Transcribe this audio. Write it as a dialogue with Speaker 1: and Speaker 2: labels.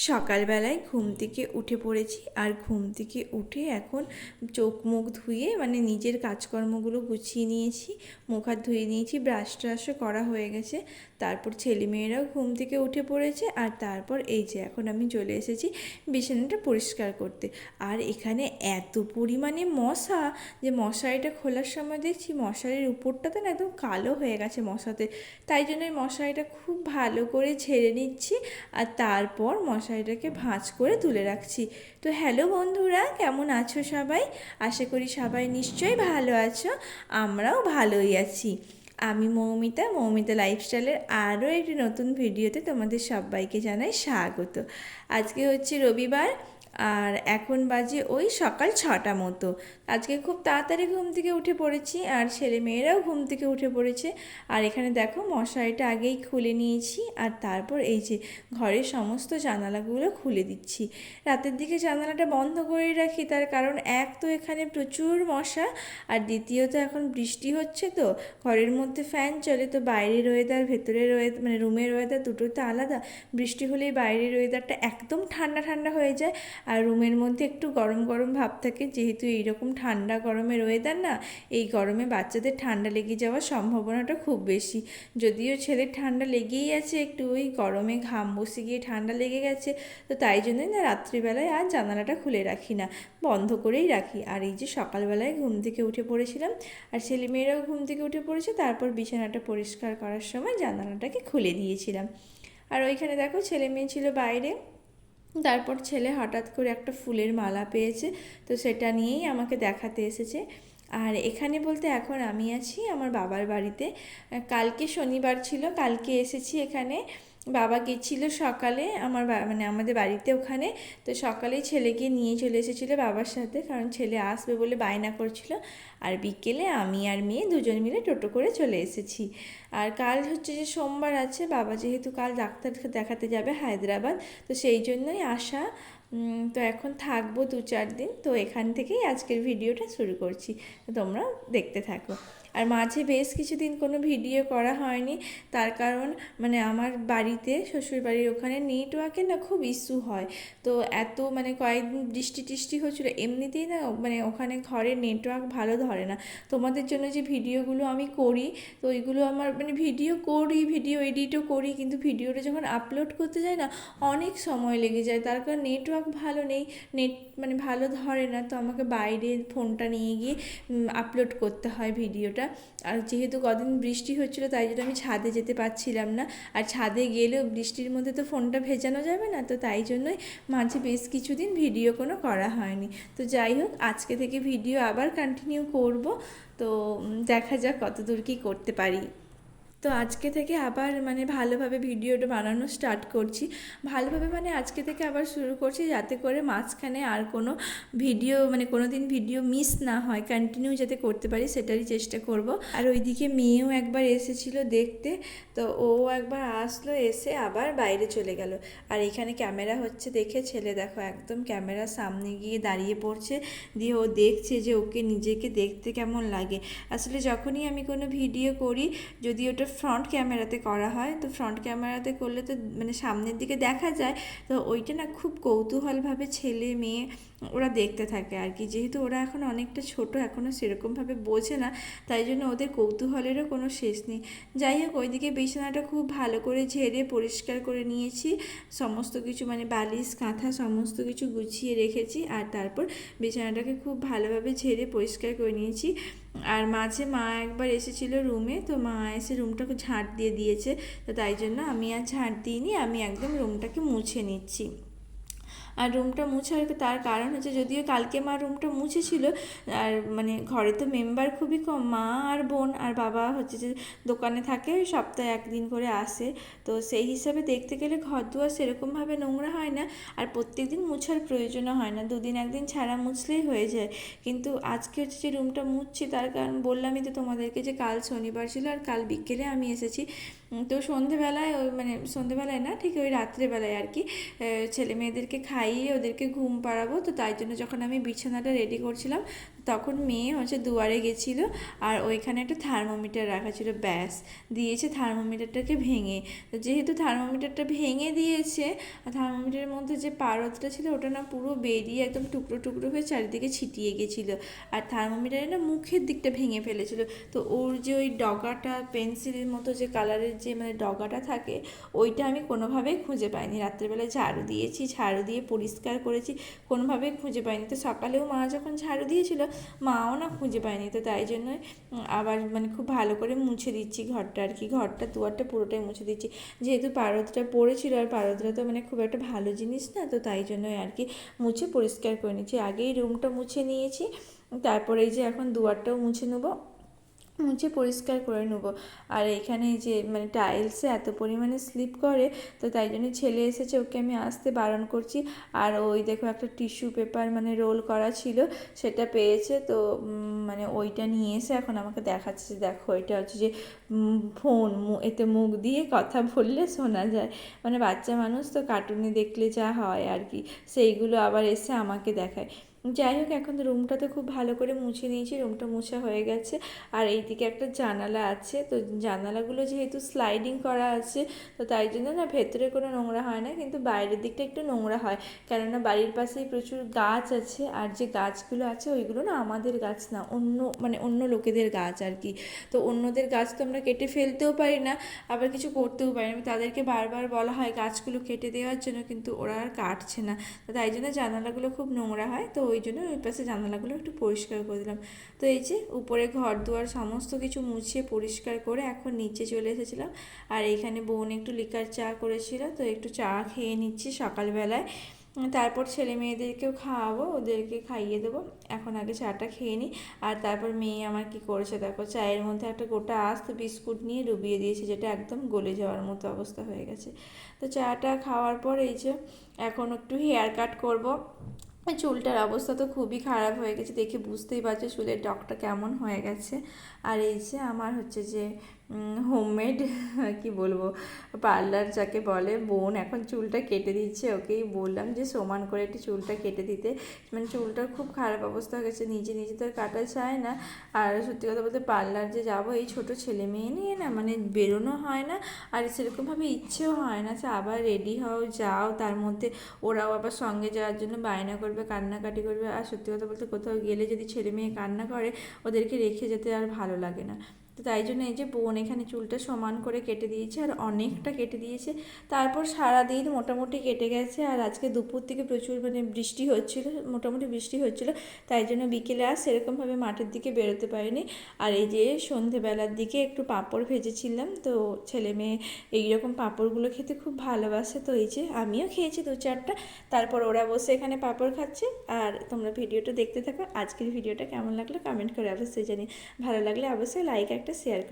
Speaker 1: সকালবেলায় ঘুম থেকে উঠে পড়েছি আর ঘুম থেকে উঠে এখন চোখ মুখ ধুয়ে নিজের কাজকর্মগুলো গুছিয়ে নিয়েছি। মুখ হাত ধুয়ে নিয়েছি, ব্রাশ ট্রাশও করা হয়ে গেছে। তারপর ছেলেমেয়েরাও ঘুম থেকে উঠে পড়েছে আর তারপর এই যে এখন আমি চলে এসেছি বিছানাটা পরিষ্কার করতে। আর এখানে এত পরিমাণে মশা যে মশারিটা খোলার সময় দেখছি মশারির উপরটাতে না একদম কালো হয়ে গেছে মশাতে। তাই জন্য এই মশারিটা খুব ভালো করে ঝেড়ে নিচ্ছি আর তারপর মশারিটাকে ভাঁজ করে তুলে রাখছি। তো হ্যালো বন্ধুরা, কেমন আছো সবাই? আশা করি সবাই নিশ্চয়ই ভালো আছো, আমরাও ভালোই আছি। আমি মৌমিতা লাইফস্টাইলের আরও একটি নতুন ভিডিওতে তোমাদের সবাইকে জানাই স্বাগত। আজকে হচ্ছে রবিবার আর এখন বাজে ওই সকাল 6টা মতো। আজকে খুব তাড়াতাড়ি ঘুম থেকে উঠে পড়েছি আর ছেলে মেয়েরাও ঘুম থেকে উঠে পড়েছে। আর এখানে দেখো মশারিটা আগেই খুলে নিয়েছি আর তারপর এই যে ঘরের সমস্ত জানালাগুলো খুলে দিচ্ছি। রাতের দিকে জানালাটা বন্ধ করে রাখি, তার কারণ এক তো এখানে প্রচুর মশা আর দ্বিতীয়ত এখন বৃষ্টি হচ্ছে, তো ঘরের মধ্যে ফ্যান চলে, তো বাইরের ওয়েদার ভেতরের ওয়েদার রুমের ওয়েদার দুটোই তো আলাদা। বৃষ্টি হলেই বাইরের ওয়েদারটা একদম ঠান্ডা ঠান্ডা হয়ে যায় আর রুমের মধ্যে একটু গরম গরম ভাব থাকে। যেহেতু এইরকম ঠান্ডা গরমের ওয়েদার না, এই গরমে বাচ্চাদের ঠান্ডা লেগে যাওয়ার সম্ভাবনাটা খুব বেশি। যদিও ছেলের ঠান্ডা লেগেই আছে, একটু ওই গরমে ঘাম বসে গিয়ে ঠান্ডা লেগে গেছে, তো তাই জন্যই না রাত্রিবেলায় আর জানালাটা খুলে রাখি না, বন্ধ করেই রাখি। আর এই যে সকালবেলায় ঘুম থেকে উঠে পড়েছিলাম আর ছেলেমেয়েরাও ঘুম থেকে উঠে পড়েছে, তারপর বিছানাটা পরিষ্কার করার সময় জানালাটাকে খুলে দিয়েছিলাম। আর ওইখানে দেখো ছেলে মেয়ে ছিল বাইরে। তারপর ছেলে হঠাৎ করে একটা ফুলের মালা পেয়েছে, তো সেটা নিয়েই আমাকে দেখাতে এসেছে। আর এখানে বলতে এখন আমি আছি আমার বাবার বাড়িতে। কালকে শনিবার ছিল, কালকে এসেছি এখানে। বাবা গেছিলো সকালে আমার আমাদের বাড়িতে ওখানে, তো সকালেই ছেলেকে নিয়ে চলে এসেছিলো বাবার সাথে, কারণ ছেলে আসবে বলে বায়না করছিল। আর বিকেলে আমি আর মেয়ে দুজন মিলে টোটো করে চলে এসেছি। আর কাল হচ্ছে যে সোমবার আছে, বাবা যেহেতু কাল ডাক্তার দেখাতে যাবে হায়দ্রাবাদ, তো সেই জন্যই আসা। তো এখন থাকবো 2-4 দিন, তো এখান থেকেই আজকের ভিডিওটা শুরু করছি, তোমরা দেখতে থাকো। আর মাঝে বেশ কিছুদিন কোনো ভিডিও করা হয়নি, তার কারণ আমার বাড়িতে শ্বশুরবাড়ির ওখানে নেটওয়ার্কের না খুব ইস্যু হয়। তো এত কয়েকদিন বৃষ্টি টিষ্টি হচ্ছিলো, এমনিতেই না ওখানে ঘরে নেটওয়ার্ক ভালো ধরে না। তোমাদের জন্য যে ভিডিওগুলো আমি করি, তো ওইগুলো আমার ভিডিও এডিটও করি, কিন্তু ভিডিওটা যখন আপলোড করতে যাই না অনেক সময় লেগে যায়, তার কারণ নেটওয়ার্ক ভালো নেই, নেট ভালো ধরে না। তো আমাকে বাইরে ফোনটা নিয়ে গিয়ে আপলোড করতে হয় ভিডিওটা। আর যেহেতু কদিন বৃষ্টি হচ্ছিলো তাই জন্য আমি ছাদে যেতে পারছিলাম না, আর ছাদে গেলেও বৃষ্টির মধ্যে তো ফোনটা ভেজানো যাবে না, তো তাই জন্যই মাঝে বেশ কিছুদিন ভিডিও কোনো করা হয়নি। তো যাই হোক, আজকে থেকে ভিডিও আবার কন্টিনিউ করব। তো দেখা যাক কতদূর কী করতে পারি। তো আজকে থেকে আবার ভালোভাবে ভিডিওটা বানানো স্টার্ট করছি। ভালোভাবে আজকে থেকে আবার শুরু করছি, যাতে করে মাঝখানে আর কোনো ভিডিও কোনো দিন ভিডিও মিস না হয়, কন্টিনিউ যাতে করতে পারি সেটারই চেষ্টা করব। আর ওইদিকে মেয়েও একবার এসেছিলো দেখতে, তো ও একবার আসলো, এসে আবার বাইরে চলে গেল। আর এখানে ক্যামেরা হচ্ছে দেখে ছেলে দেখো একদম ক্যামেরার সামনে গিয়ে দাঁড়িয়ে পড়ছে, দিয়ে ও দেখছে যে ওকে নিজেকে দেখতে কেমন লাগে। আসলে যখনই আমি কোনো ভিডিও করি, যদি ওটা ফ্রন্ট ক্যামেরাতে করা হয়, তো ফ্রন্ট ক্যামেরাতে করলে তো সামনের দিকে দেখা যায়, তো ওইটা না খুব কৌতূহলভাবে ছেলে মেয়ে ওরা দেখতে থাকে আর কি। যেহেতু ওরা এখন অনেকটা ছোট, এখনও সেরকমভাবে বোঝে না, তাই জন্য ওদের কৌতূহলেরও কোনো শেষ নেই। যাই হোক, ওইদিকে বিছানাটা খুব ভালো করে ঝেড়ে পরিষ্কার করে নিয়েছি, সমস্ত কিছু বালিশ কাঁথা সমস্ত কিছু গুছিয়ে রেখেছি, আর তারপর বিছানাটাকে খুব ভালোভাবে ঝেড়ে পরিষ্কার করে নিয়েছি। আর মাঝে মা একবার এসেছিলো রুমে, তো মা এসে রুমটাকে ঝাঁট দিয়ে দিয়েছে, তো তাই জন্য আমি আর ঝাঁট দিইনি, আমি একদম রুমটাকে মুছে নিচ্ছি। আর রুমটা মুছার তার কারণ হচ্ছে, যদিও কালকে মা রুমটা মুছেছিল, আর ঘরে তো মেম্বার খুবই কম, মা আর বোন আর বাবা হচ্ছে যে দোকানে থাকে, সপ্তাহে একদিন করে আসে, তো সেই হিসাবে দেখতে গেলে ঘর দুয়ার সেরকমভাবে নোংরা হয় না, আর প্রত্যেক দিন মুছার প্রয়োজনও হয় না, 2 দিন 1 দিন ছাড়া মুছলেই হয়ে যায়। কিন্তু আজকে হচ্ছে যে রুমটা মুছছি, তার কারণ বললামই তো তোমাদেরকে যে কাল শনিবার ছিল আর কাল বিকেলে আমি এসেছি। তো সন্ধেবেলায় ওই সন্ধেবেলায় না, ঠিক ওই রাত্রেবেলায় আর কি, ছেলে মেয়েদেরকে খাইয়ে ওদেরকে ঘুম পাড়াবো, তো তাই জন্য যখন আমি বিছানাটা রেডি করছিলাম তখন মেয়ে হচ্ছে দুয়ারে গেছিলো আর ওইখানে একটা থার্মোমিটার রাখা ছিল, ব্যাস দিয়েছে থার্মোমিটারটাকে ভেঙে। তো যেহেতু থার্মোমিটারটা ভেঙে দিয়েছে, থার্মোমিটারের মধ্যে যে পারদটা ছিল ওটা না পুরো বেরিয়ে একদম টুকরো টুকরো হয়ে চারিদিকে ছিটিয়ে গেছিলো। আর থার্মোমিটারে না মুখের দিকটা ভেঙে ফেলেছিল। তো ওর যে ওই ডগাটা পেন্সিলের মতো যে কালারের যে মানে ডগাটা থাকে, ওইটা আমি কোনোভাবেই খুঁজে পাইনি। রাত্রেবেলায় ঝাড়ু দিয়েছি, ঝাড়ু দিয়ে পরিষ্কার করেছি, কোনোভাবেই খুঁজে পাইনি। তো সকালেও মা যখন ঝাড়ু দিয়েছিল, মাও না খুঁজে পায়নি। তো তাই জন্যই আবার মানে খুব ভালো করে মুছে দিচ্ছি ঘরটা আর কি, ঘরটা দুয়ারটা পুরোটাই মুছে দিচ্ছি। যেহেতু পারদটা পড়েছিল, আর পারদটা তো মানে খুব একটা ভালো জিনিস না, তো তাই জন্যই আর কি মুছে পরিষ্কার করে নিচ্ছি। আগেই রুমটা মুছে নিয়েছি, তারপরে এই যে এখন দুয়ারটাও মুছে নেবো, মুছে পরিষ্কার করে নেবো। আর এখানে যে মানে টাইলসে এত পরিমাণে স্লিপ করে, তো তাই জন্য ছেলে এসেছে, ওকে আমি আসতে বারণ করছি। আর ওই দেখো একটা টিস্যু পেপার মানে রোল করা ছিল, সেটা পেয়েছে, তো মানে ওইটা নিয়ে এসে এখন আমাকে দেখাচ্ছে, দেখো এটা হচ্ছে যে ফোন, এতে মুখ দিয়ে কথা বললে শোনা যায়। মানে বাচ্চা মানুষ তো, কার্টুনে দেখলে যা হয় আর কি, সেইগুলো আবার এসে আমাকে দেখায়। যাই হোক, এখন তো রুমটা তো খুব ভালো করে মুছে নিয়েছি, রুমটা মোছা হয়ে গেছে। আর এইদিকে একটা জানালা আছে, তো জানালাগুলো যেহেতু স্লাইডিং করা আছে, তো তাই জন্য না ভেতরে কোনো নোংরা হয় না, কিন্তু বাইরের দিকটা একটু নোংরা হয়। কেননা বাড়ির পাশেই প্রচুর গাছ আছে, আর যে গাছগুলো আছে ওইগুলো না আমাদের গাছ না, অন্য মানে অন্য লোকেদের গাছ আর কি। তো অন্যদের গাছ তো আমরা কেটে ফেলতেও পারি না, আবার কিছু করতেও পারি না। তাদেরকে বারবার বলা হয় গাছগুলো কেটে দেওয়ার জন্য, কিন্তু ওরা আর কাটছে না। তো তাই জন্য জানালাগুলো খুব নোংরা হয়, তো ওই জন্য ওই পাশে জানালাগুলো একটু পরিষ্কার করে দিলাম। তো এই যে উপরে ঘর দুয়ার সমস্ত কিছু মুছিয়ে পরিষ্কার করে এখন নিচে চলে এসেছিলাম। আর এইখানে বোন একটু লিকার চা করেছিল, তো একটু চা খেয়ে নিচ্ছি সকালবেলায়। তারপর ছেলে মেয়েদেরকেও খাওয়াবো, ওদেরকে খাইয়ে দেবো। এখন আগে চাটা খেয়ে নিই। আর তারপর মেয়ে আমার কি করেছে দেখো, চায়ের মধ্যে একটা গোটা আস্ত বিস্কুট নিয়ে ডুবিয়ে দিয়েছে, যেটা একদম গলে যাওয়ার মতো অবস্থা হয়ে গেছে। তো চাটা খাওয়ার পর এই যে এখন একটু হেয়ার কাট করবো। চুলটার অবস্থা তো খুবই খারাপ হয়ে গেছে, দেখে বুঝতেই পারছো চুলের ডগটা কেমন হয়ে গেছে। আর এই যে আমার হচ্ছে যে হোমমেড কি বলবো, পার্লার যাকে বলে, বোন এখন চুলটা কেটে দিচ্ছে। ওকেই বললাম যে সমান করে একটু চুলটা কেটে দিতে, মানে চুলটার খুব খারাপ অবস্থা হয়ে গেছে, নিজে নিজে তো আর কাটা যায় না। আর সত্যি কথা বলতে পার্লার যে যাবো এই ছোট ছেলে মেয়ে নিয়ে না, মানে বেরোনো হয় না, আর সেরকমভাবে ইচ্ছেও হয় না যে আবার রেডি হও যাও, তার মধ্যে ওরাও আবার সঙ্গে যাওয়ার জন্য বায়না করবে, কান্নাকাটি করবে। আর সত্যি কথা বলতে কোথাও গেলে যদি ছেলে মেয়ে কান্না করে, ওদেরকে রেখে যেতে আর ভালো লাগে না। তো তাই জন্য এই যে বোন এখানে চুলটা সমান করে কেটে দিয়েছে, আর অনেকটা কেটে দিয়েছে। তারপর সারাদিন মোটামুটি কেটে গেছে। আর আজকে দুপুর থেকে প্রচুর মানে বৃষ্টি হচ্ছিল, মোটামুটি বৃষ্টি হচ্ছিল, তাই জন্য বিকেলে আর সেরকমভাবে মাঠের দিকে বেরোতে পারিনি। আর এই যে সন্ধেবেলার দিকে একটু পাঁপড় ভেজেছিলাম, তো ছেলে মেয়ে এইরকম পাঁপড়গুলো খেতে খুব ভালোবাসে, তো এই যে আমিও খেয়েছি দু চারটা। তারপর ওরা বসে এখানে পাঁপড় খাচ্ছে। আর তোমরা ভিডিওটা দেখতে থাকো। আজকের ভিডিওটা কেমন লাগলো কমেন্ট করে অবশ্যই জানি, ভালো লাগলে অবশ্যই লাইক একটা শেয়ার করে।